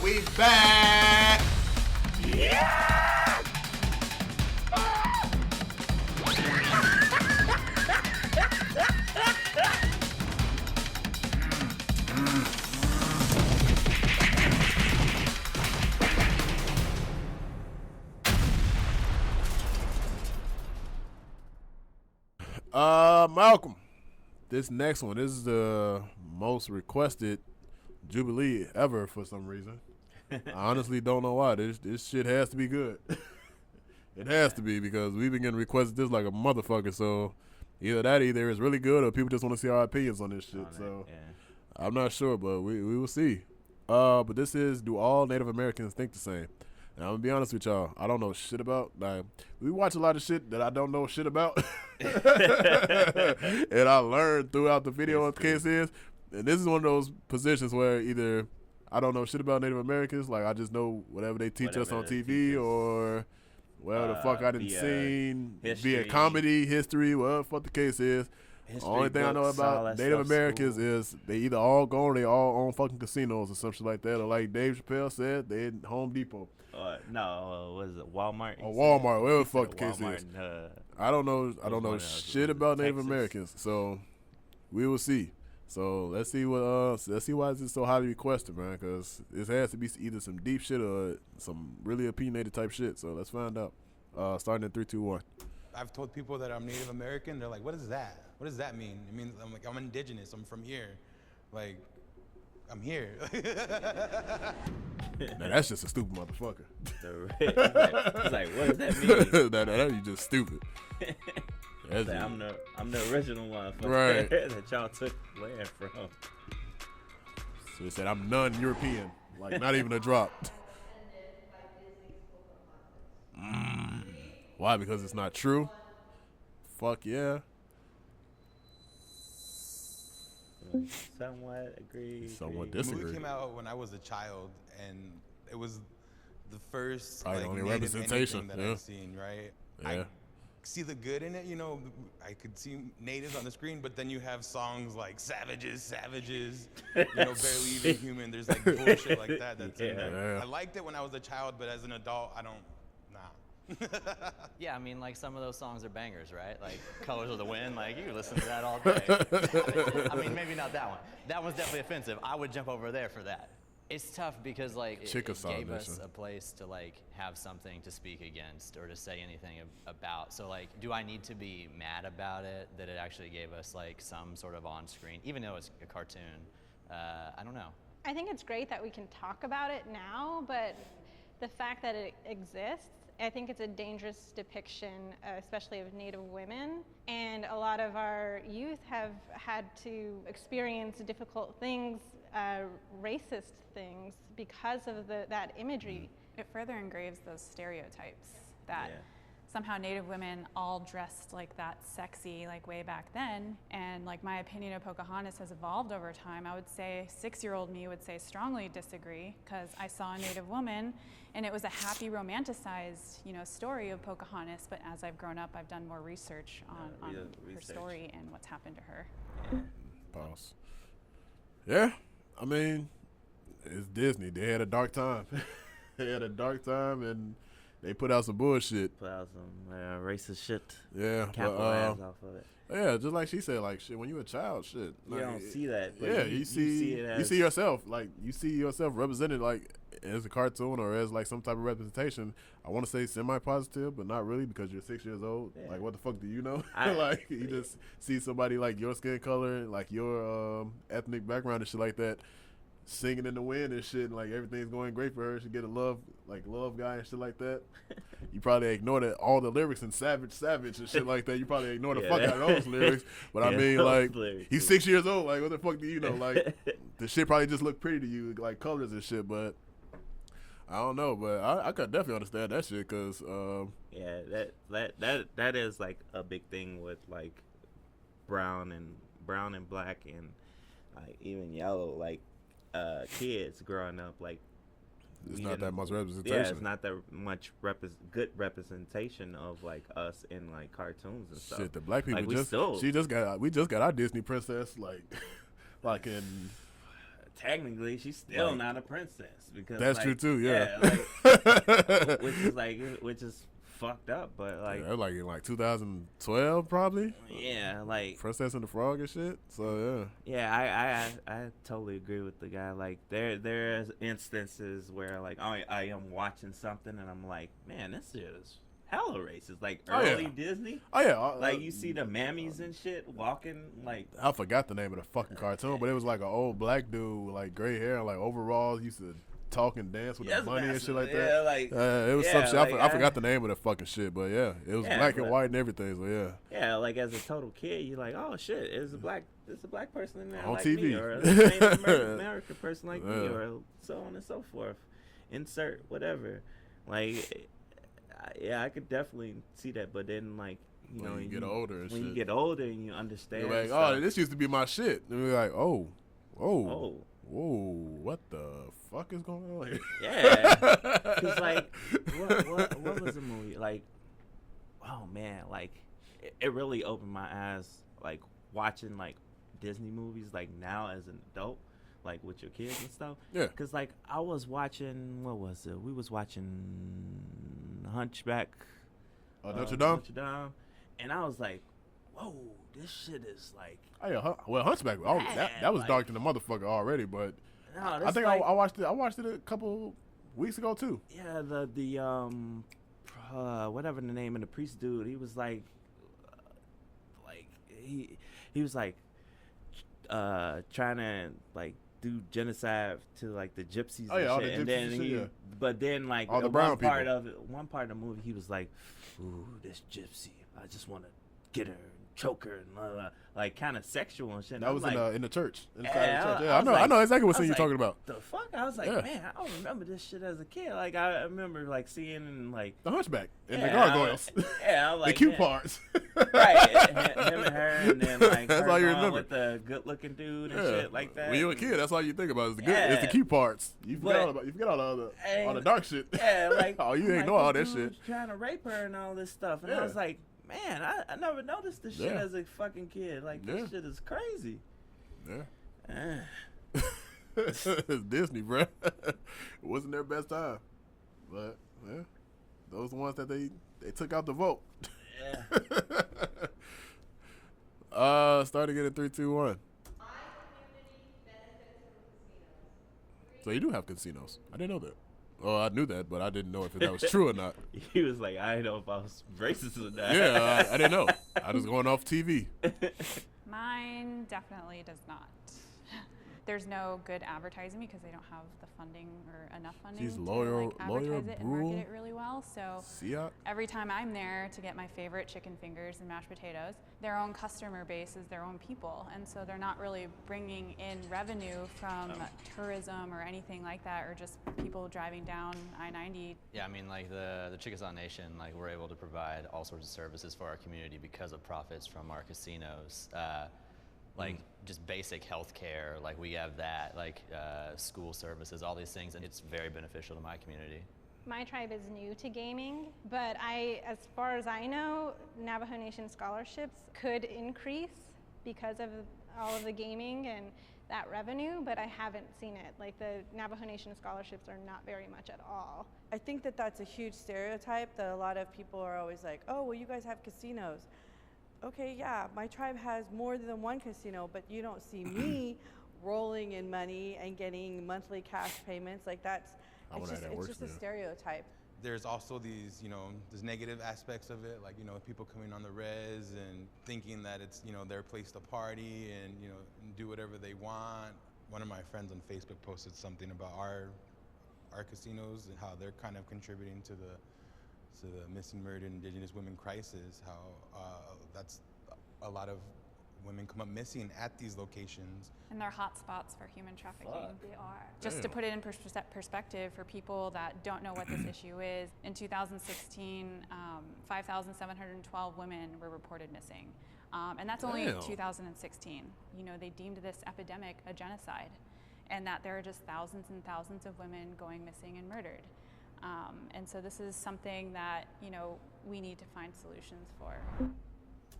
We back. Malcolm, this next one, this is the most requested Jubilee ever for some reason. I honestly don't know why. This shit has to be good. It has to be, because we've been getting requested this like a motherfucker. So either it's really good or people just want to see our opinions on this shit. I'm not sure, but we will see. But this is, do all Native Americans think the same? And I'm gonna be honest with y'all, I don't know shit about. Like, we watch a lot of shit that I don't know shit about, and I learned throughout the video what the case is. And this is one of those positions where either I don't know shit about Native Americans, like I just know whatever they teach us on TV, or whatever the fuck I didn't seen via comedy, history, whatever the fuck the case is. Only thing I know about Native Americans is they either all go or they all own fucking casinos or something like that, or like Dave Chappelle said, they in Home Depot. What is it, Walmart? Or Walmart, whatever the fuck the case is. I don't know shit about Native Americans, so we will see. So let's see why is it so highly requested, man? Because it has to be either some deep shit or some really opinionated type shit. So let's find out. Starting in 3, 2, 1. I've told people that I'm Native American. They're like, "What is that? What does that mean?" It means I'm like, I'm indigenous. I'm from here. Like, I'm here. Now that's just a stupid motherfucker. He's like, what does that mean? that you just stupid. I'm the original one, right? That y'all took land from. So he said, I'm non-European, like not even a drop. Why? Because it's not true? Fuck yeah. Somewhat agree. Somewhat The disagree. movie came out when I was a child, and it was the first Probably like only native representation that I've seen. Right? Yeah. I see the good in it. You know, I could see natives on the screen, but then you have songs like "Savages," you know, "Barely Even Human." There's like bullshit like that. That's in there. I liked it when I was a child, but as an adult, I don't. Yeah, I mean, like, some of those songs are bangers, right? Like Colors of the Wind, like, you can listen to that all day. I mean, maybe not that one. That one's definitely offensive. I would jump over there for that. It's tough because, like, it gave us a place to, like, have something to speak against or to say anything about. So, like, do I need to be mad about it, that it actually gave us, like, some sort of on-screen, even though it's a cartoon? I don't know. I think it's great that we can talk about it now, but the fact that it exists, I think it's a dangerous depiction, especially of Native women. And a lot of our youth have had to experience difficult things, racist things, because of that imagery. It further engraves those stereotypes that somehow Native women all dressed like that sexy, like way back then. And like, my opinion of Pocahontas has evolved over time. I would say 6-year-old me would say strongly disagree, because I saw a Native woman and it was a happy romanticized, you know, story of Pocahontas. But as I've grown up, I've done more research on her story and what's happened to her. Pause. Yeah, I mean, it's Disney. They had a dark time. And they put out some bullshit. Put out some racist shit. Yeah. Capitalize off of it. Yeah, just like she said, like, shit, when you're a child, shit. You like, don't see that. But yeah, you see yourself. Like, you see yourself represented, like, as a cartoon or as, like, some type of representation. I want to say semi-positive, but not really, because you're 6 years old. Yeah. Like, what the fuck do you know? Like, you just see somebody, like, your skin color, like, your ethnic background and shit like that, singing in the wind and shit, and like everything's going great for her. She get a love guy and shit like that. You probably ignore that, all the lyrics in Savage and shit like that. You probably ignore the fuck out of those lyrics. But I mean, like, he's 6 years old. Like, what the fuck do you know? Like, the shit probably just look pretty to you, like colors and shit. But I don't know. But I could definitely understand that shit, because yeah, that is like a big thing with like brown and black and like even yellow, like kids growing up, like it's not that much representation. Yeah, it's not that much good representation of like us in like cartoons and stuff. Shit, the black people like, we just got our Disney princess like in technically she's still not a princess because that's like, true too. Yeah, like, which is fucked up, but like that was like in like 2012 probably. Yeah, like Princess and the Frog and shit. So I totally agree with the guy. Like there's instances where like I am watching something and I'm like, man, this is hella racist. Like early Disney. Oh yeah. Like you see the mammies and shit walking like. I forgot the name of the fucking cartoon, but it was like an old black dude with like gray hair and like overalls. Used to talk and dance with the money and shit like that. Yeah, like it was some shit. I forgot the name of the fucking shit, but yeah, it was black and white and everything. So yeah. Yeah, like as a total kid, you're like, oh shit, it's a black person in there on like TV, me, or a Native American person like me, or so on and so forth. Insert whatever. Like, yeah, I could definitely see that, but then like. You know, when you get older and when shit. you get older and you understand. You're like, oh, this used to be my shit. And we're like, whoa, what the fuck is going on here? Yeah, because like, what was the movie? Like, oh man, like, it really opened my eyes. Like watching like Disney movies, like now as an adult, like with your kids and stuff. Yeah. Because like I was watching, what was it? We was watching Hunchback. Notre Dame. Notre Dame. And I was like, whoa, this shit is like. Oh yeah, well Hunchback. Oh, that was like, dark to the motherfucker already, but no, I think like, I watched it. I watched it a couple weeks ago too. Yeah, the whatever the name of the priest dude, he was like he was like trying to like do genocide to like the gypsies. Oh yeah, and shit. all the gypsies and shit, yeah. But then like all the brown one part of the movie, he was like, "Ooh, this gypsy, I just want to get her and choke her and blah, blah, blah." Like kind of sexual and shit. That was like, in the church. Inside yeah, the church. Yeah, I know exactly what scene you're talking about. The fuck? I was like, man, I don't remember this shit as a kid. Like I remember like seeing and like the Hunchback and the gargoyles. I was like, the cute parts. Right, him and her, and then like that's her all you going remember with the good-looking dude and shit like that. When you're a kid, that's all you think about is the good. It's the cute parts. You forget all the dark shit. Yeah, like oh, you ain't know all that shit. Trying to rape her and all this stuff, and I was like, man, I never noticed this shit as a fucking kid. Like this shit is crazy. Yeah. It's Disney, bro. It wasn't their best time, but yeah, those ones that they took out the vote. Yeah. Starting it at 3, 2, 1. So you do have casinos. I didn't know that. Oh, I knew that, but I didn't know if that was true or not. He was like, I didn't know if I was racist or not. Yeah, I didn't know. I was going off TV. Mine definitely does not. There's no good advertising because they don't have the funding or enough funding to advertise it and market it really well. So every time I'm there to get my favorite chicken fingers and mashed potatoes, their own customer base is their own people, and so they're not really bringing in revenue from tourism or anything like that, or just people driving down I-90. Yeah, I mean, like the Chickasaw Nation, like we're able to provide all sorts of services for our community because of profits from our casinos. Like just basic health care, like we have that, like school services, all these things, and it's very beneficial to my community. My tribe is new to gaming, but as far as I know, Navajo Nation scholarships could increase because of all of the gaming and that revenue, but I haven't seen it. Like the Navajo Nation scholarships are not very much at all. I think that that's a huge stereotype that a lot of people are always like, oh, well, you guys have casinos. Okay, yeah, my tribe has more than one casino, but you don't see me rolling in money and getting monthly cash payments. Like it's just a stereotype. There's also these, there's negative aspects of it, like, people coming on the res and thinking that it's, their place to party and, do whatever they want. One of my friends on Facebook posted something about our casinos and how they're kind of contributing to the missing, murdered Indigenous women crisis, how that's a lot of women come up missing at these locations. And they're hot spots for human trafficking. They are. Just to put it in perspective for people that don't know what this issue is, in 2016, 5,712 women were reported missing. And that's only 2016. They deemed this epidemic a genocide, and that there are just thousands and thousands of women going missing and murdered. And so this is something that, we need to find solutions for.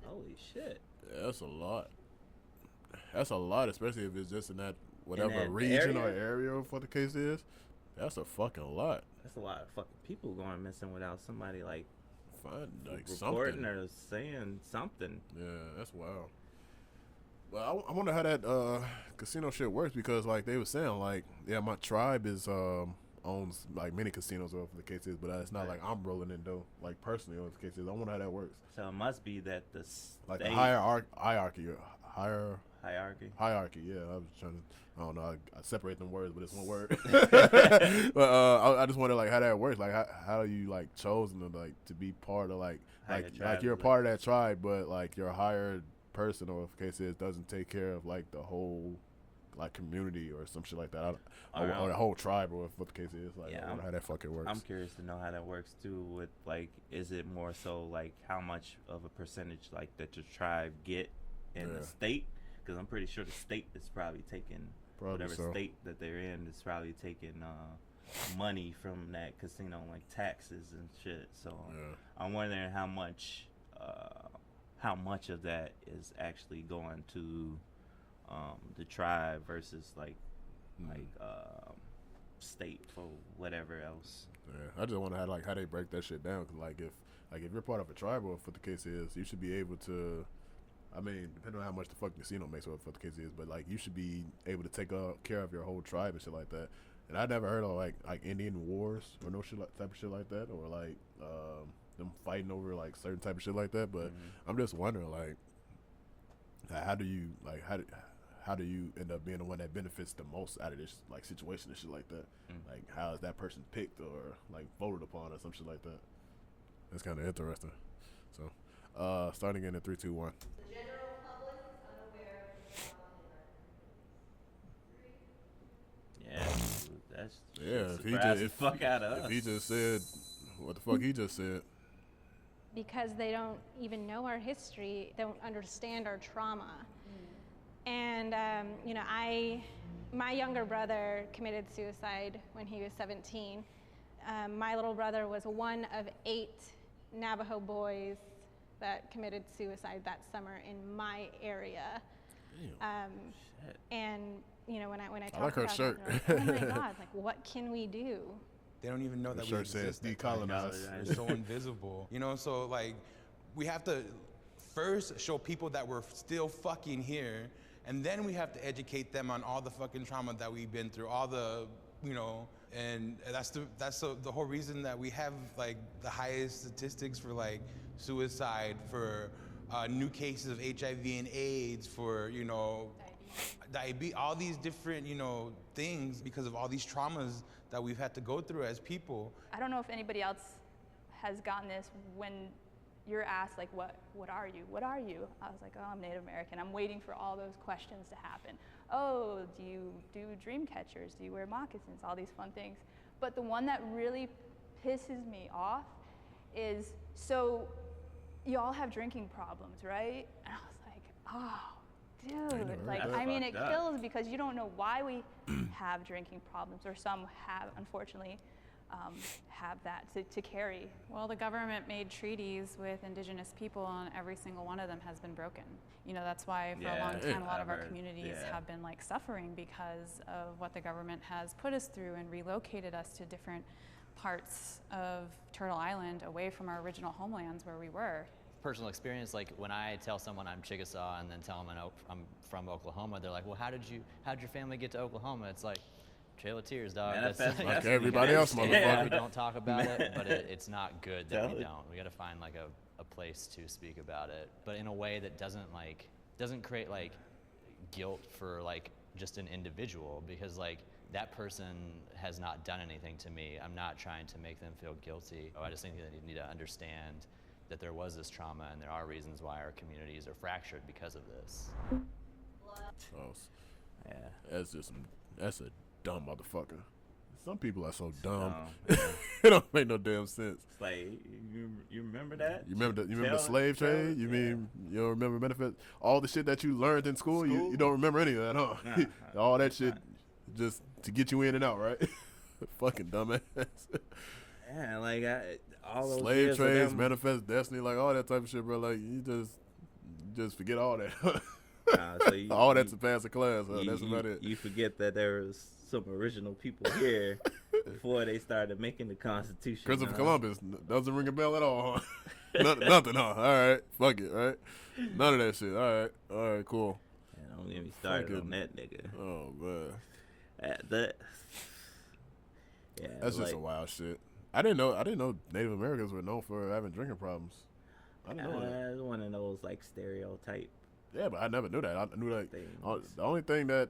Holy shit. Yeah, that's a lot. That's a lot, especially if it's just in that whatever region or area of what the case is, that's a fucking lot. That's a lot of fucking people going missing without somebody like something reporting or saying something. Yeah, that's wild. Well, I wonder how that casino shit works, because like they were saying, like, yeah, my tribe is owns like many casinos, or whatever the case is, but it's not like I'm rolling in dough, like personally, or the case is. I wonder how that works. So it must be that the like the hierarchy. Yeah, I was trying to. I don't know. I separate them words, but it's one word. But I just wonder like how that works. Like how you like chosen to like to be part of like you're a part of that tribe, but like your hired person, or if the case is, doesn't take care of like the whole like community or some shit like that, or the whole tribe, or what the case is. Like, I wonder how that fucking works. I'm curious to know how that works too. With like, is it more so like how much of a percentage like that your tribe get in the state? Because I'm pretty sure the state is probably taking whatever state that they're in is probably taking money from that casino, like taxes and shit. So I'm wondering how much of that is actually going to the tribe versus like state for whatever else. Yeah, I just wonder how they break that shit down. Cause if you're part of a tribe, or what the case is, you should be able to. I mean, depending on how much the fucking casino makes, or what the case is, but like you should be able to take care of your whole tribe and shit like that. And I never heard of like Indian wars or no shit type of shit like that, or like them fighting over like certain type of shit like that. But I'm just wondering like how do you end up being the one that benefits the most out of this like situation and shit like that? Like how is that person picked or like voted upon or some shit like that? That's kind of interesting. So starting in 3, 2, 1. The general public is unaware of the Yeah, that's if he fuck out of us. If he just said what the fuck he just said. Because they don't even know our history, don't understand our trauma. And my younger brother committed suicide when he was 17. My little brother was one of 8 Navajo boys that committed suicide that summer in my area. And when I talk like her about shirt. it, like, oh my God, like what can we do? They don't even know that we shirt exist. says decolonize. We're so invisible. So like we have to first show people that we're still fucking here, and then we have to educate them on all the fucking trauma that we've been through, all the, and that's the whole reason that we have like the highest statistics for like suicide, for new cases of HIV and AIDS, for diabetes, all these different things, because of all these traumas that we've had to go through as people. I don't know if anybody else has gotten this when you're asked like, what are you? What are you? I was like, oh, I'm Native American. I'm waiting for all those questions to happen. Oh, do you do dream catchers? Do you wear moccasins? All these fun things. But the one that really pisses me off is, so you all have drinking problems, right? And I was like, oh, dude. Like, I mean, it kills because you don't know why we have drinking problems, or some have, unfortunately, have that to carry. Well, the government made treaties with indigenous people, and every single one of them has been broken. That's why for a long time a lot of our communities have been like suffering because of what the government has put us through and relocated us to different parts of Turtle Island away from our original homelands where we were. Personal experience, like when I tell someone I'm Chickasaw and then tell them I'm from Oklahoma, they're like, well, how'd your family get to Oklahoma? It's like, Trail of Tears, dog. That's like everybody else, motherfucker. We don't talk about it, but it's not good that we don't. We got to find like a place to speak about it, but in a way that doesn't create like guilt for like just an individual, because like that person has not done anything to me. I'm not trying to make them feel guilty. I just think that you need to understand that there was this trauma, and there are reasons why our communities are fractured because of this. Yeah, that's a dumb mototherfucker. Some people are so dumb. Yeah. It don't make no damn sense. It's like you remember that? You remember the slave trade? You mean you don't remember benefits? All the shit that you learned in school? You don't remember any of that, huh? All that shit just to get you in and out, right? Fucking dumbass. Yeah, like all those slave trades, manifest destiny, like all that type of shit, bro. Like you just forget all that. All that to pass the class. That's about it. You forget that there was some original people here before they started making the Constitution. Christopher Columbus doesn't ring a bell at all. Huh? Nothing, huh? All right, fuck it, right? None of that shit. All right, cool. Man, don't get me started on that nigga. Oh man, that's just a wild shit. I didn't know Native Americans were known for having drinking problems. I didn't know that. It's one of those like stereotype. Yeah, but I never knew that. I knew like the only thing that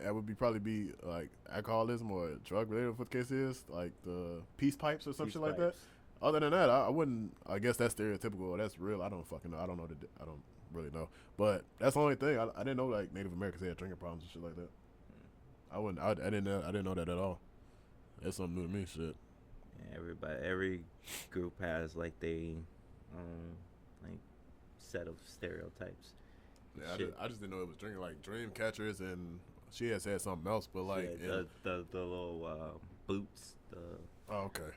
would probably be like alcoholism or drug related. What the case is like the peace pipes or some shit like that. Other than that, I wouldn't. I guess that's stereotypical or that's real. I don't fucking know. I don't know. I don't really know. But that's the only thing. I didn't know like Native Americans had drinking problems and shit like that. I didn't know that at all. That's something new to me. Shit. Yeah, every group has like they like set of stereotypes. Yeah, I just didn't know it was drinking like dream catchers and she has had something else, but like the little boots. Oh, okay.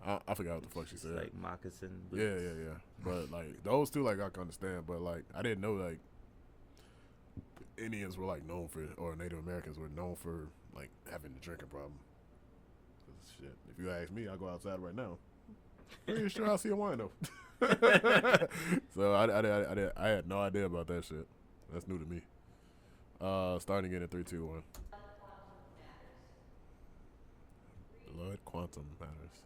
I forgot what the fuck she said. Like moccasin boots. Yeah. But like those two, like I can understand, but like I didn't know like Indians were like known for, or Native Americans were known for like having the drinking problem. 'Cause shit, if you ask me, I'll go outside right now. Pretty sure I'll see a wine though. So I had no idea about that shit. That's new to me. Starting again in 3, 2, 1. Blood quantum matters.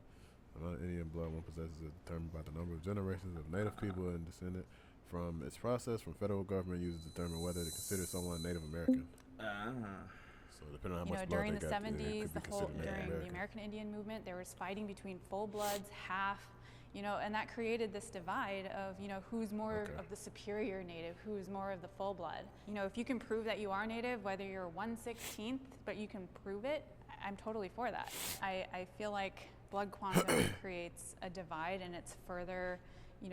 The amount of Indian blood one possesses is determined by the number of generations of Native people and descendant from its process from federal government uses to determine whether to consider someone Native American. So depending on how much blood during they the got, 70s, during American. the American Indian movement, there was fighting between full bloods, half, and that created this divide of, who's more of the superior Native, who's more of the full blood. If you can prove that you are Native, whether you're 1/16th, but you can prove it, I'm totally for that. I feel like blood quantum creates a divide and it's further,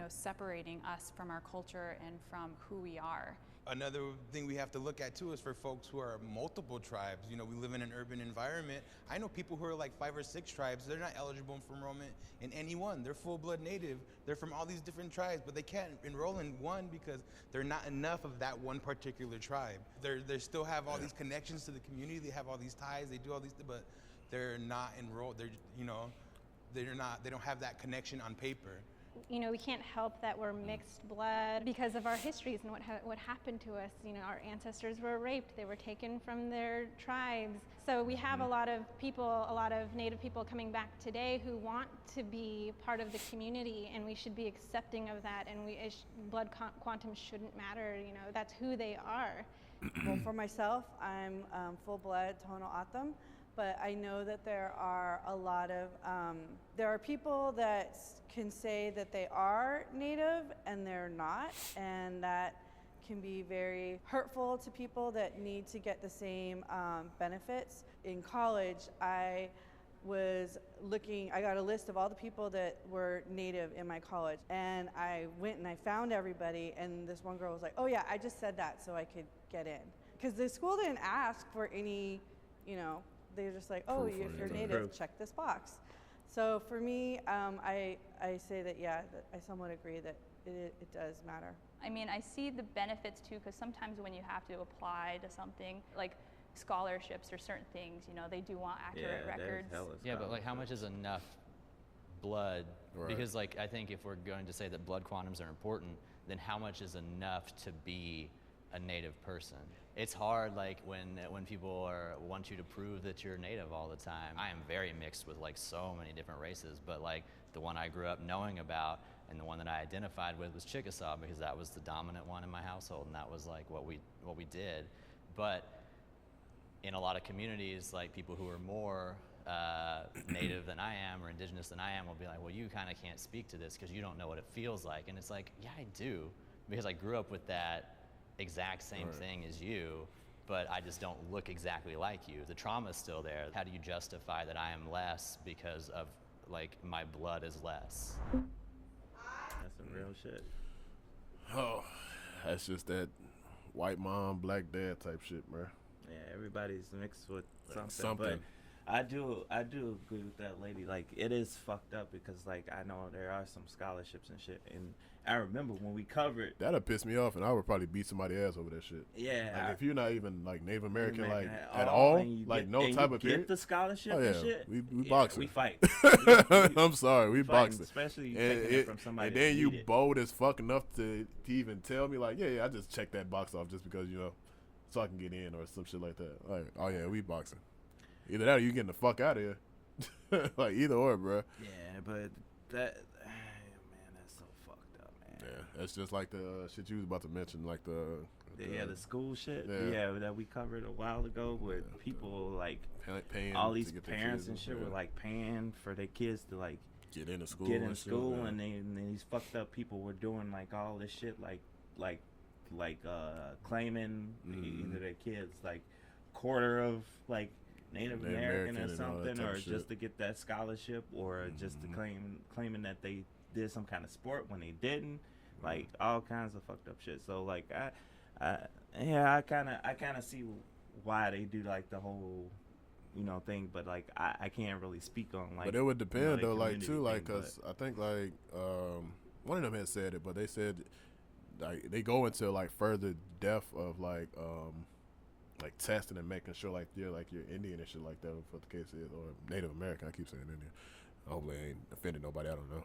separating us from our culture and from who we are. Another thing we have to look at too is for folks who are multiple tribes. We live in an urban environment. I know people who are like 5 or 6 tribes. They're not eligible for enrollment in any one. They're full-blood Native. They're from all these different tribes, but they can't enroll in one because they're not enough of that one particular tribe. They still have all these connections to the community. They have all these ties. They do all these, but they're not enrolled. They don't have that connection on paper. We can't help that we're mixed blood because of our histories and what happened to us. Our ancestors were raped. They were taken from their tribes. So we have a lot of Native people coming back today who want to be part of the community, and we should be accepting of that. And blood quantum shouldn't matter. That's who they are. Well, for myself, I'm full-blood Tohono O'odham. But I know that there are a lot of, there are people that can say that they are Native and they're not, and that can be very hurtful to people that need to get the same benefits. In college, I got a list of all the people that were Native in my college, and I went and I found everybody, and this one girl was like, oh yeah, I just said that so I could get in. Because the school didn't ask for any, they're just like, oh, if you're Native, check this box. So for me, I say that, that I somewhat agree that it does matter. I mean, I see the benefits too, because sometimes when you have to apply to something, like scholarships or certain things, they do want accurate records. Yeah, but like how much is enough blood? Right. Because like I think if we're going to say that blood quantums are important, then how much is enough to be a Native person? It's hard, like when people want you to prove that you're Native all the time. I am very mixed with like so many different races, but like the one I grew up knowing about and the one that I identified with was Chickasaw, because that was the dominant one in my household, and that was like what we did. But in a lot of communities, like people who are more Native than I am or indigenous than I am will be like, well, you kind of can't speak to this because you don't know what it feels like. And it's like, yeah, I do, because I grew up with that exact same thing as you, but I just don't look exactly like you. The trauma's still there. How do you justify that I am less because of like my blood is less? That's some real shit. Oh, that's just that white mom, black dad type shit, bro. Yeah, everybody's mixed with something. I do agree with that lady. Like, it is fucked up because, like, I know there are some scholarships and shit, and I remember when we covered. That'd piss me off, and I would probably beat somebody ass over that shit. Yeah. Like, if you're not even, like, Native American, like, at all, like, no type of get the scholarship and shit. We boxing. We fight. I'm sorry, we boxing. Especially taking it from somebody. And then you bold as fuck enough to even tell me, like, yeah, I just checked that box off just because, so I can get in or some shit like that. Like, oh, yeah, we boxing. Either that or you getting the fuck out of here. Like, either or, bro. Yeah, but that, man, that's so fucked up, man. Yeah, that's just like the shit you was about to mention, like the school shit. Yeah. That we covered a while ago, where people like paying all these parents and shit were like paying for their kids to like get into school, and then these fucked up people were doing like all this shit, like claiming either their kids like quarter of like Native American or something, or just to get that scholarship, or just to claiming that they did some kind of sport when they didn't, like all kinds of fucked up shit. So like I kind of see why they do like the whole thing, but like I can't really speak on like. But it would depend though, like too, like thing, cause I think like one of them had said it, but they said like they go into like further depth of like testing and making sure like you're Indian and shit like that, for the case is, or Native American. I keep saying Indian. Hopefully I ain't offended nobody. I don't know.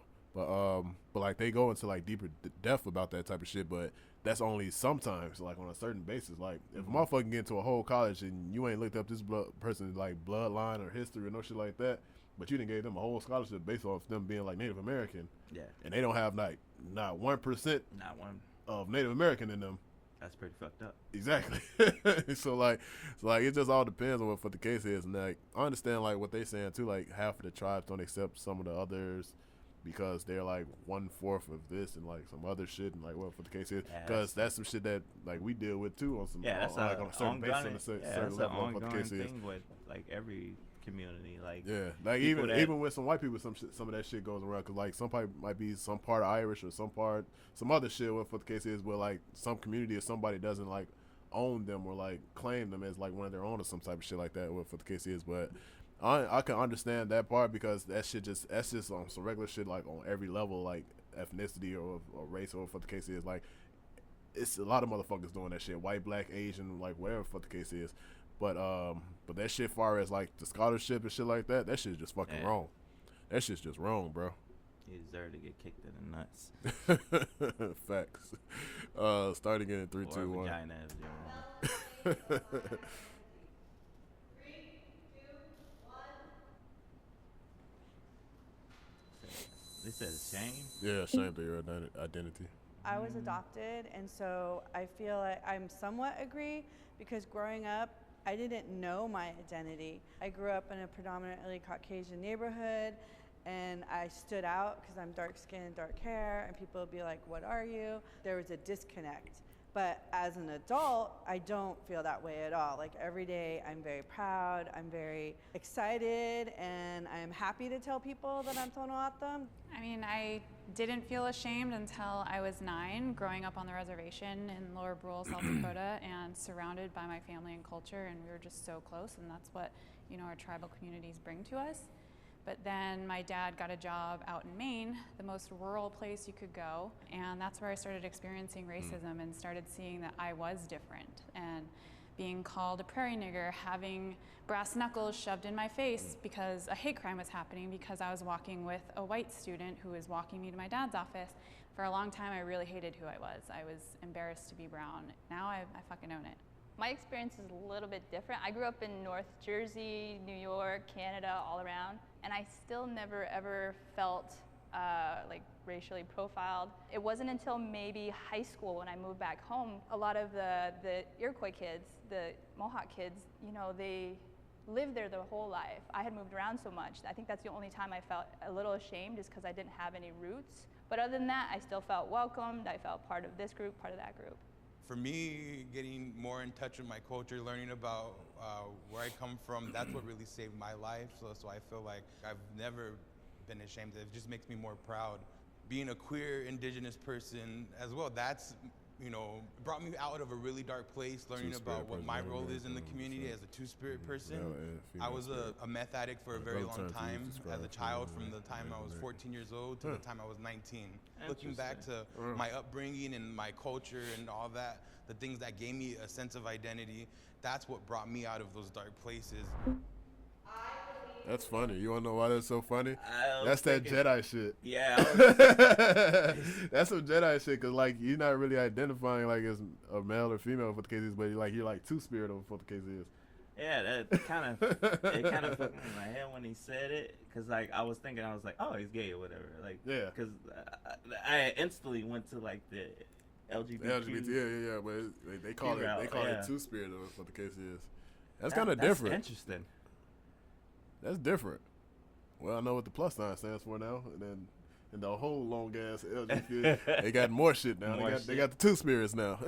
But like they go into like deeper depth about that type of shit. But that's only sometimes, like on a certain basis. Like if a motherfucker get into a whole college and you ain't looked up this person's like bloodline or history or no shit like that, but you didn't give them a whole scholarship based off them being like Native American. Yeah. And they don't have like not 1% of Native American in them. That's pretty fucked up. Exactly. so like it just all depends on what the case is. And like I understand like what they saying too. Like half of the tribes don't accept some of the others because they're like 1/4 of this and like some other shit, and like what the case is, because that's some shit that like we deal with too on some that's on a certain basis, on a certain level of what the case thing with like every community, like like even with some white people, some of that shit goes around, because like some people might be some part of Irish or some other shit, what the case is, where like some community or somebody doesn't like own them or like claim them as like one of their own or some type of shit like that, what the case is. But I can understand that part, because that's just on some regular shit, like on every level, like ethnicity or race or what the case is. Like it's a lot of motherfuckers doing that shit, white, black, Asian, like whatever the the case is. But that shit, far as like the scholarship and shit like that, that shit's just fucking wrong. That shit's just wrong, bro. You deserve to get kicked in the nuts. Facts. Starting in 3, 2, 1. Vagina if you're wrong. 3, 2, 1. They said shame? Yeah, shame to your identity. I was adopted, and so I feel like I'm somewhat agree, because growing up, I didn't know my identity. I grew up in a predominantly Caucasian neighborhood, and I stood out because I'm dark skinned, dark hair, and people would be like, what are you? There was a disconnect. But as an adult, I don't feel that way at all. Like every day, I'm very proud, I'm very excited, and I'm happy to tell people that I'm Tono'atam. I mean, I didn't feel ashamed until I was 9, growing up on the reservation in Lower Brule, South Dakota, and surrounded by my family and culture, and we were just so close, and that's what, our tribal communities bring to us. But then my dad got a job out in Maine, the most rural place you could go, and that's where I started experiencing racism and started seeing that I was different, and being called a prairie nigger, having brass knuckles shoved in my face because a hate crime was happening because I was walking with a white student who was walking me to my dad's office. For a long time, I really hated who I was. I was embarrassed to be brown. Now I fucking own it. My experience is a little bit different. I grew up in North Jersey, New York, Canada, all around, and I still never ever felt like racially profiled. It wasn't until maybe high school when I moved back home. A lot of the Iroquois kids, the Mohawk kids, they lived there their whole life. I had moved around so much. I think that's the only time I felt a little ashamed, is because I didn't have any roots. But other than that, I still felt welcomed. I felt part of this group, part of that group. For me, getting more in touch with my culture, learning about where I come from, that's what really saved my life. So I feel like I've never been ashamed. It just makes me more proud. Being a queer indigenous person as well, that's you know, brought me out of a really dark place, learning about what my role is in the community as a two-spirit person. I was a meth addict for a very long time, as a child, from the time I was 14 years old to the time I was 19. Looking back to my upbringing and my culture and all that, the things that gave me a sense of identity, that's what brought me out of those dark places. That's funny. You wanna know why that's so funny? That's that Jedi shit. Yeah. That's some Jedi shit, cause like you're not really identifying like as a male or female for the case is, but you're like two-spirit over what the case is. Yeah, that kind of fucked me in my head when he said it, cause like I was like, oh, he's gay or whatever, like, yeah, cause I instantly went to like the LGBT. Yeah, but they call it two-spirit over what the case is. That's kind of different. That's interesting. That's different. Well, I know what the plus sign stands for now, and then in the whole long ass LGBT, they got more shit now. They got the two spirits now.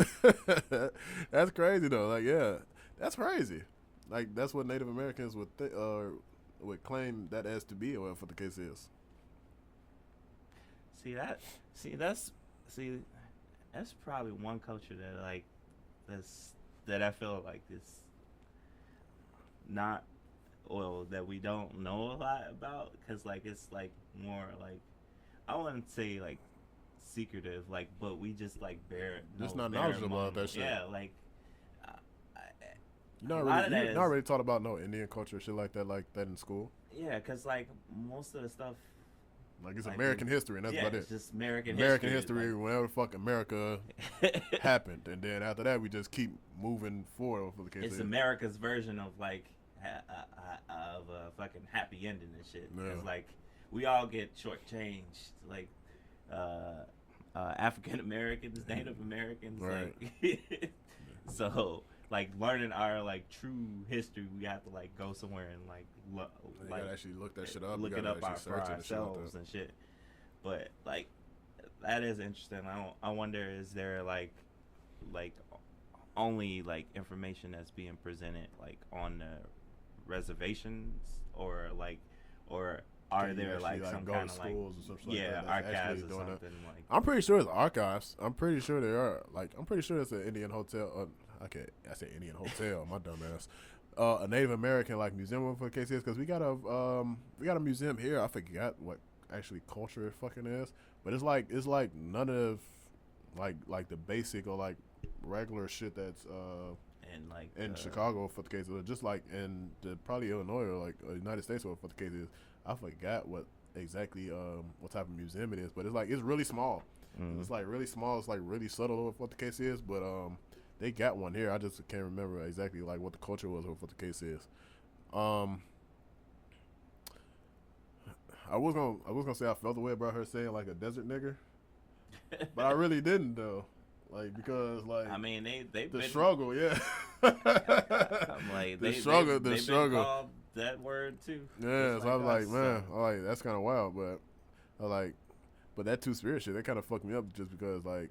That's crazy though. Like, yeah, that's crazy. Like, that's what Native Americans would claim that as to be, or what the case is. That's probably one culture that that I feel like is not. Well, that we don't know a lot about, because like it's like more like, I wouldn't say like secretive, like, but we just like just not knowledgeable about that shit. Yeah, like you're not really taught about no Indian culture, shit like that in school. Yeah, because like most of the stuff, like it's like American history, and that's about it. It's just American history. Like, whenever the fuck America happened, and then after that we just keep moving forward for the case. It's America's version of like of a fucking happy ending and shit. Because like we all get shortchanged, like African Americans, Native Americans, right. Like so like learning our like true history, we have to like go somewhere and like gotta actually look that shit up. Look it up for ourselves and shit. But like that is interesting. I wonder, is there like only like information that's being presented like on the reservations, or are there like some kind of like archives or something like? I'm pretty sure it's archives. I'm pretty sure they are. Like, I'm pretty sure it's an Indian hotel. I say Indian hotel. My dumb ass. A Native American like museum for the case is, because we got a museum here. I forgot what actually culture it fucking is, but it's like none of like the basic or like regular shit that's and like in Chicago for the case of, just like in probably Illinois or like United States or for the case is. I forgot what exactly what type of museum it is, but it's really small. Mm-hmm. It's like really small. It's like really subtle of what the case is, but they got one here. I just can't remember exactly like what the culture was or what the case is. I was gonna say I felt the way about her saying like a desert nigger, but I really didn't though. Like, because like, I mean, the struggle, yeah. I'm like, the struggle. Been called that word too. Yeah, so I was like, man, that's kind of wild, but that two-spirit shit, that kind of fucked me up, just because like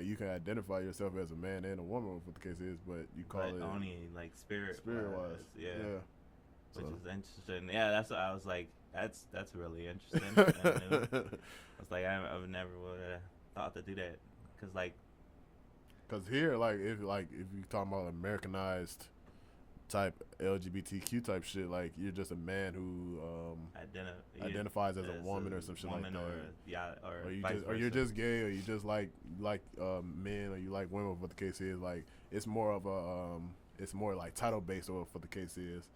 you can identify yourself as a man and a woman, what the case is, but you call it only like spirit wise, yeah. Which so. is interesting. Yeah, that's what I was like. That's really interesting. I was like, I've never would have thought to do that, because here, like if you talking about Americanized type LGBTQ type shit, like you're just a man who identifies as a woman or some shit like that, or you're just gay, or you just like men, or you like women. What the case is, like it's more of a it's more like title based, or what the case is,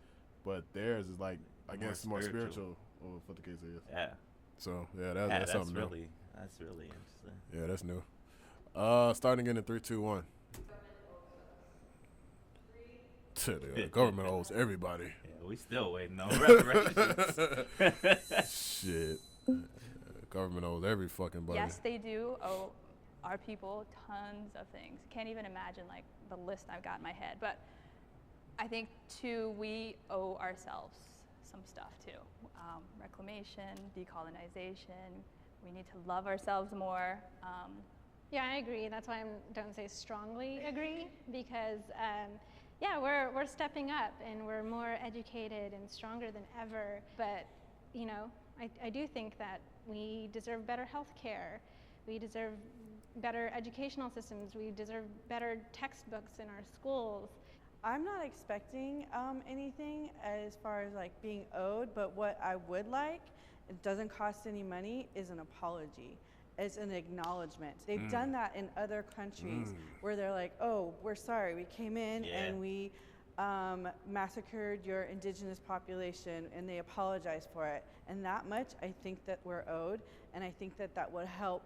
but theirs is like I guess more spiritual, or what the case is. Yeah. So that's something that's really interesting. Yeah, that's new. Starting in 3, 2, 1. The government owes everybody. Yeah, we still waiting on reparations. Shit. Government owes every fucking body. Yes, they do owe our people tons of things. Can't even imagine like the list I've got in my head. But I think too, we owe ourselves some stuff too. Reclamation, decolonization. We need to love ourselves more. Yeah, I agree. That's why I don't say strongly agree, because we're stepping up and we're more educated and stronger than ever. But I do think that we deserve better health care. We deserve better educational systems. We deserve better textbooks in our schools. I'm not expecting anything as far as like being owed, but what I would like, it doesn't cost any money, is an apology. It's an acknowledgement. They've done that in other countries where they're like, oh, we're sorry, we came in and we massacred your indigenous population, and they apologize for it. And that much I think that we're owed, and I think that that would help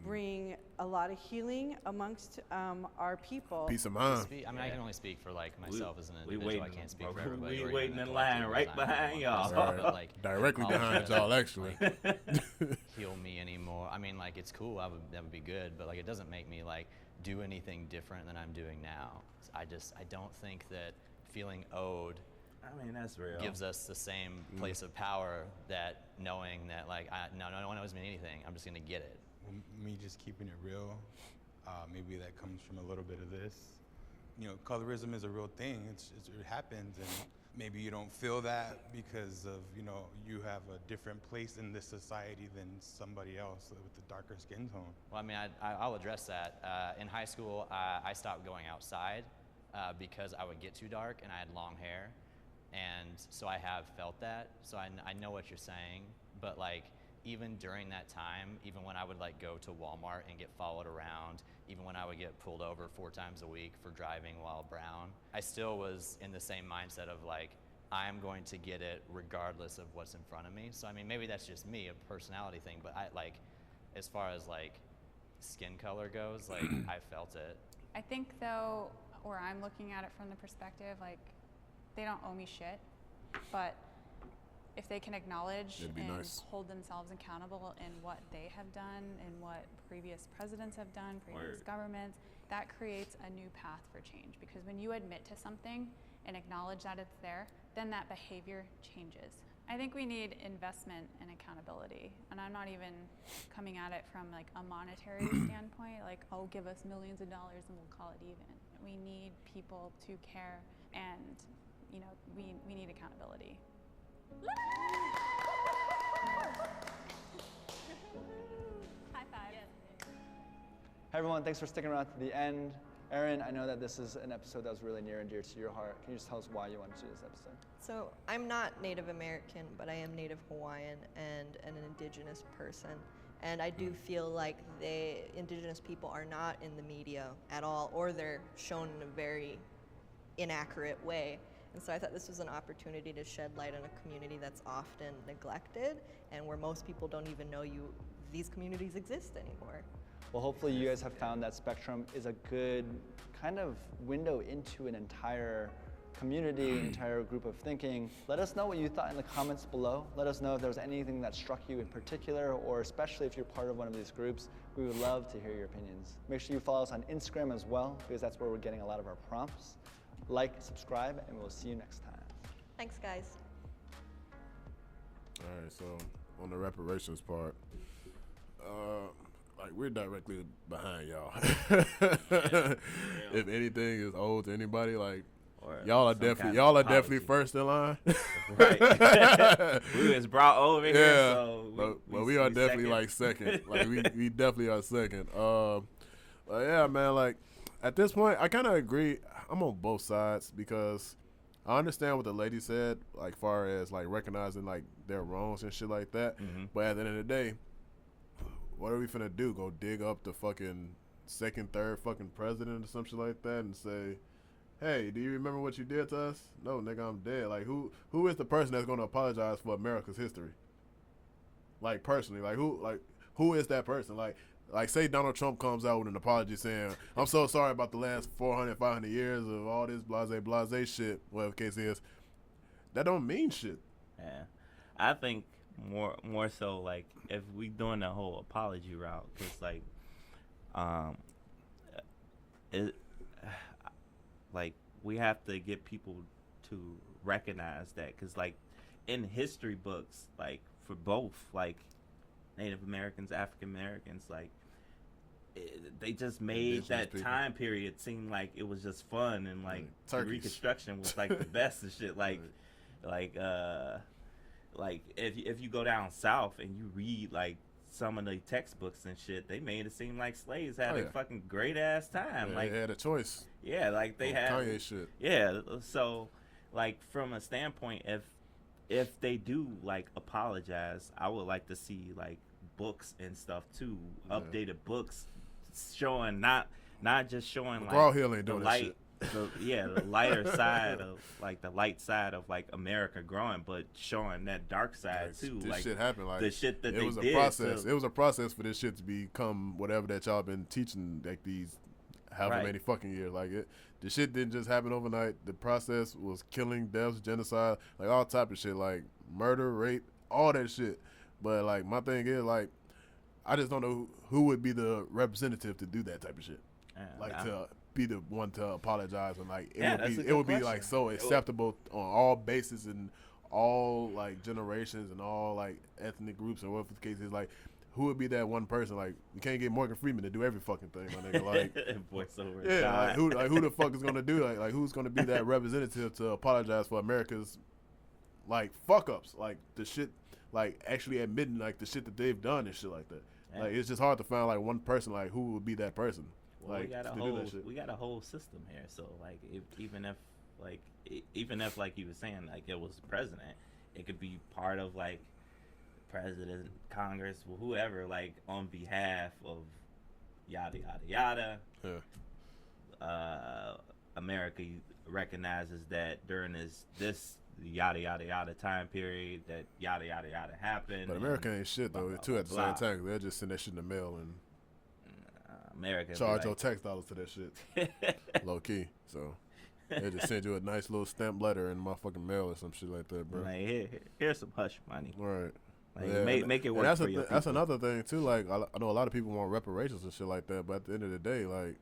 bring a lot of healing amongst our people. Peace of mind. I mean, I can only speak for like myself as an individual. Waiting, I can't speak for everybody. We waiting in line right behind y'all. But, like, Directly behind y'all, actually. Heal me anymore. I mean, like, it's cool. That would be good, but like, it doesn't make me like do anything different than I'm doing now. I don't think that feeling owed, I mean, that's real, gives us the same place of power that knowing that like no one owes me anything. I'm just gonna get it. Well, me just keeping it real, maybe that comes from a little bit of this. You know, colorism is a real thing. It happens, and maybe you don't feel that because of, you know, you have a different place in this society than somebody else with the darker skin tone. Well, I mean, I'll address that. In high school, I stopped going outside because I would get too dark and I had long hair. And so I have felt that. So I know what you're saying. But like, even during that time, even when I would like go to Walmart and get followed around, even when I would get pulled over 4 times a week for driving while brown, I still was in the same mindset of like, I'm going to get it regardless of what's in front of me. So I mean, maybe that's just me, a personality thing, but I like, as far as like skin color goes, like I felt it. I think though, or I'm looking at it from the perspective, like, they don't owe me shit, but if they can acknowledge and hold themselves accountable in what they have done and what previous presidents have done, previous governments, that creates a new path for change. Because when you admit to something and acknowledge that it's there, then that behavior changes. I think we need investment and accountability. And I'm not even coming at it from like a monetary standpoint, like, oh, give us millions of dollars and we'll call it even. We need people to care, and you know, we need accountability. High five. Hey everyone, thanks for sticking around to the end. Erin, I know that this is an episode that was really near and dear to your heart. Can you just tell us why you wanted to do this episode? So I'm not Native American, but I am Native Hawaiian and an indigenous person. And I do feel like indigenous people are not in the media at all, or they're shown in a very inaccurate way. And so I thought this was an opportunity to shed light on a community that's often neglected and where most people don't even know these communities exist anymore. Well, hopefully you guys have found that Spectrum is a good kind of window into an entire community, entire group of thinking. Let us know what you thought in the comments below. Let us know if there was anything that struck you in particular, or especially if you're part of one of these groups. We would love to hear your opinions. Make sure you follow us on Instagram as well, because that's where we're getting a lot of our prompts. Like, subscribe, and we'll see you next time. Thanks, guys. All right, so on the reparations part, like, we're directly behind y'all. If anything is owed to anybody, like, y'all are definitely first in line. Right. We was brought over here, so we are definitely second. Like second. Like we definitely are second. Yeah, man. Like at this point, I kind of agree. I'm on both sides because I understand what the lady said, like far as like recognizing like their wrongs and shit like that. Mm-hmm. But at the end of the day, what are we finna do? Go dig up the fucking second, third fucking president or some shit like that and say, hey, do you remember what you did to us? No, nigga, I'm dead. Like, who is the person that's gonna apologize for America's history? Like, personally, like who is that person? Like, say Donald Trump comes out with an apology saying, I'm so sorry about the last 400, 500 years of all this blase shit, whatever the case is. That don't mean shit. Yeah. I think more so, like, if we doing the whole apology route, because, like, like, we have to get people to recognize that, because, like, in history books, like, for both, like, Native Americans, African Americans, like, they just made that time period seem like it was just fun, and like Reconstruction was like the best and shit. Like if you go down south and you read like some of the textbooks and shit, they made it seem like slaves had a fucking great ass time. Yeah, like they had a choice. Yeah, like they had Kanye shit. Yeah, so like from a standpoint, if they do like apologize, I would like to see like books and stuff too, updated books showing not just showing McGraw Hill ain't doing the light. shit. The lighter side of like the light side of like America growing, but showing that dark side too. This like shit happened. Like the shit that it they was did. a process. It was a process for this shit to become whatever that y'all been teaching like these however many fucking years. Like the shit didn't just happen overnight. The process was killing, deaths, genocide, like all type of shit, like murder, rape, all that shit. But like my thing is like I just don't know who would be the representative to do that type of shit. To be the one to apologize and like it would be like so acceptable on all bases and all like generations and all like ethnic groups and whatever the case is. Like who would be that one person? Like we can't get Morgan Freeman to do every fucking thing, my nigga. Like voiceover. Yeah, like who the fuck is gonna do like who's gonna be that representative to apologize for America's like fuck ups, like the shit, like actually admitting like the shit that they've done and shit like that. Yeah. Like it's just hard to find like one person like who would be that person. Well, like we got a whole system here. So like even if like you were saying like it was the president, it could be part of like president, Congress, whoever, like on behalf of yada yada yada. Yeah. America recognizes that during this yada yada yada time period that yada yada yada happened. But America ain't shit though. Too at the same time, they'll just send that shit in the mail and America charge your tax dollars to that shit. Low key. So they just send you a nice little stamp letter in my fucking mail or some shit like that, bro. Like here's some hush money. Right. Like make it work for your people. That's another thing too. Like I know a lot of people want reparations and shit like that, but at the end of the day, like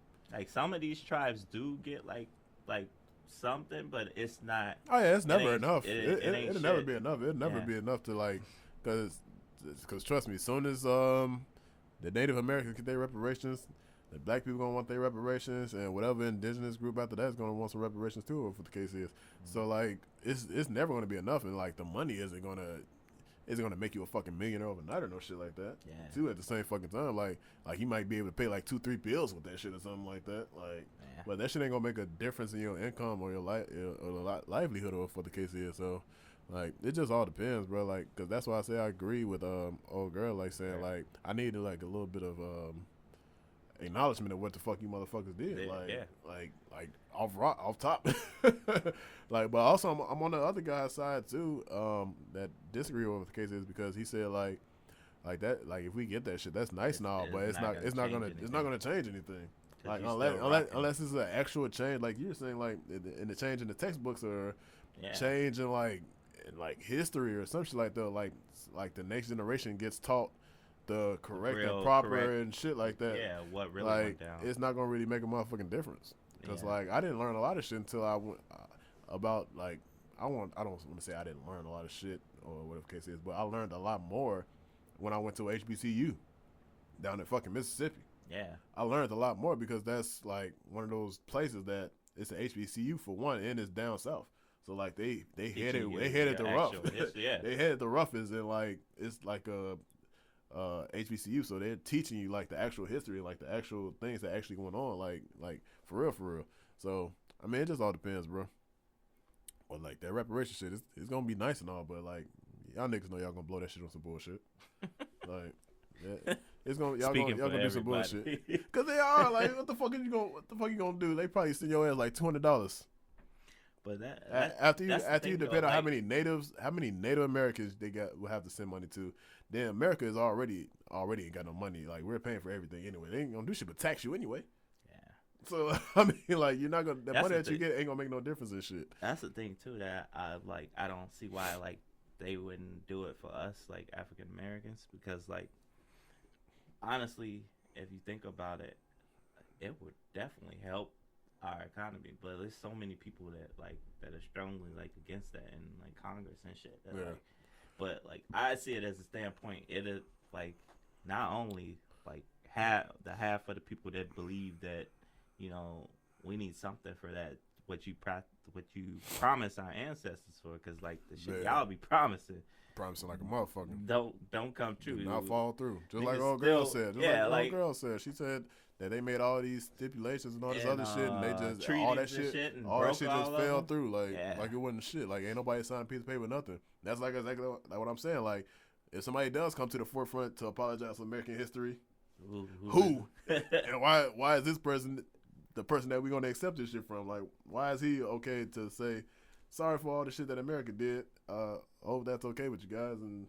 some of these tribes do get like something, but it's not. Oh yeah, it's never enough. It'll never be enough. It'll never be enough to like, cause trust me, as soon as the Native Americans get their reparations, the black people gonna want their reparations, and whatever indigenous group after that is gonna want some reparations too, if the case is. So like, it's never gonna be enough, and like the money isn't gonna make you a fucking millionaire overnight or no shit like that. Yeah. Too at the same fucking time, like you might be able to pay like 2-3 bills with that shit or something like that. Like, but that shit ain't gonna make a difference in your income or your livelihood or for the case is. So, like, it just all depends, bro. Like, cause that's why I say I agree with old girl, like saying like I need like a little bit of acknowledgement of what the fuck you motherfuckers did. Like off top. Like, but also I'm on the other guy's side too, that disagree with what the case is, because he said like that, like if we get that shit, that's nice and all, but it's not gonna change anything. Like unless it's an actual change, like you're saying, like in the change in the textbooks or change in like history or some shit like that, like the next generation gets taught the correct and proper and shit like that. Yeah, what really like, went down. It's not gonna really make a motherfucking difference. Cause like I didn't learn a lot of shit until I went about like I don't want to say I didn't learn a lot of shit or whatever the case is, but I learned a lot more when I went to HBCU down in fucking Mississippi. Yeah, I learned a lot more because that's like one of those places that it's an HBCU for one, and it's down south. So like they headed the rough. They headed the roughest, and like it's like a HBCU, so they're teaching you like the actual history, like the actual things that actually went on, like for real. So I mean, it just all depends, bro. But like that reparation shit, it's gonna be nice and all, but like y'all niggas know y'all gonna blow that shit on some bullshit. Like it's gonna y'all gonna do some bullshit, cause they are like, what the fuck you gonna do? They probably send your ass like $200. But after you depend on how many Native Americans will have to send money to, then America is already ain't got no money. Like we're paying for everything anyway. They ain't gonna do shit but tax you anyway. Yeah. So I mean, like you're not gonna money that you get ain't gonna make no difference in shit. That's the thing too that I don't see why like they wouldn't do it for us like African Americans, because like honestly, if you think about it, it would definitely help our economy, but there's so many people that are strongly like against that in like Congress and shit. But like I see it as a standpoint. It is like not only like half of the people that believe that we need something for that what you promise our ancestors for, because like the shit y'all be promising like a motherfucker. Don't come true. Do not fall through. Just Niggas like old girl said. She said that they made all these stipulations and all this other shit, and they just all that shit just fell through. Like it wasn't shit. Like ain't nobody signed a piece of paper, nothing. That's like exactly like what I'm saying. Like if somebody does come to the forefront to apologize for American history, who and why is this person the person that we're gonna accept this shit from? Like why is he okay to say sorry for all the shit that America did? Hope that's okay with you guys, and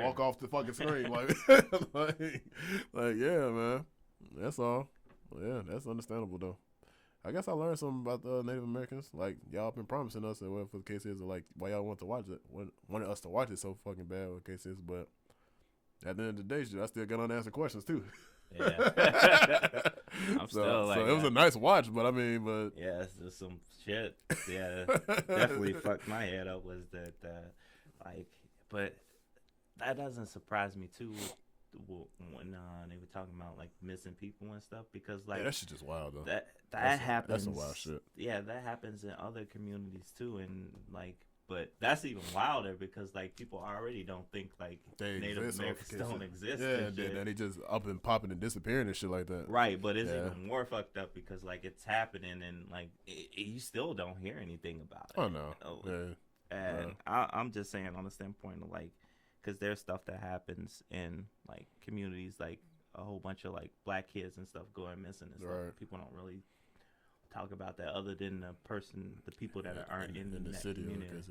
walk off the fucking screen like yeah, man. That's all. Yeah, that's understandable though. I guess I learned something about the Native Americans. Like y'all been promising us, and whatever the case is, like why y'all want to watch it, wanted us to watch it so fucking bad. What the case is, but at the end of the day, shit, I still got unanswered questions too. Yeah. I'm still like, so it was a nice watch, but yeah, it's just some shit. Yeah, definitely fucked my head up. Was that but that doesn't surprise me too. When they were talking about like missing people and stuff, because like that shit just wild though. That happens. That's some wild shit. Yeah, that happens in other communities too, and like, but that's even wilder because like people already don't think like Native Americans don't exist. Yeah, and they just up and popping and disappearing and shit like that. Right, but it's even more fucked up because like it's happening and like you still don't hear anything about it. Oh no. And I'm just saying on the standpoint of like, because there's stuff that happens in like communities, like a whole bunch of like black kids and stuff going missing and stuff. Right. People don't really talk about that other than the people that aren't in the city community.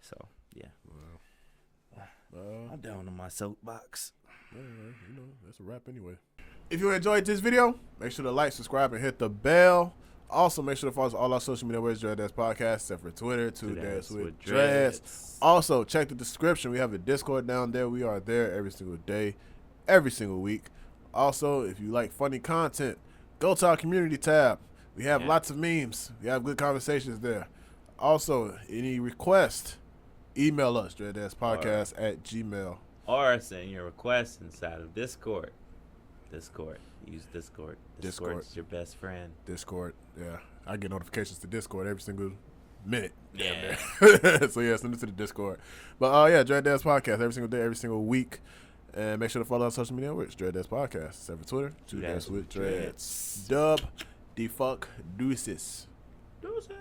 So yeah, I'm down on my soapbox. Yeah, that's a wrap anyway. If you enjoyed this video, make sure to like, subscribe, and hit the bell. Also, make sure to follow us all our social media ways, DADS Podcast, except for Twitter, 2Dads with Dreads. Also, check the description. We have a Discord down there. We are there every single day, every single week. Also, if you like funny content, go to our community tab. We have lots of memes. We have good conversations there. Also, any requests, email us, DADSpodcast@gmail.com. Or send your requests inside of Discord. Use Discord. Discord's your best friend. Discord, yeah. I get notifications to Discord every single minute. Yeah. So yeah, send it to the Discord. But DADS Podcast every single day, every single week. And make sure to follow our social media networks, DADS Podcast. Except for Twitter, 2Dads with Dreads. Dub, the fuck, deuces. Deuces.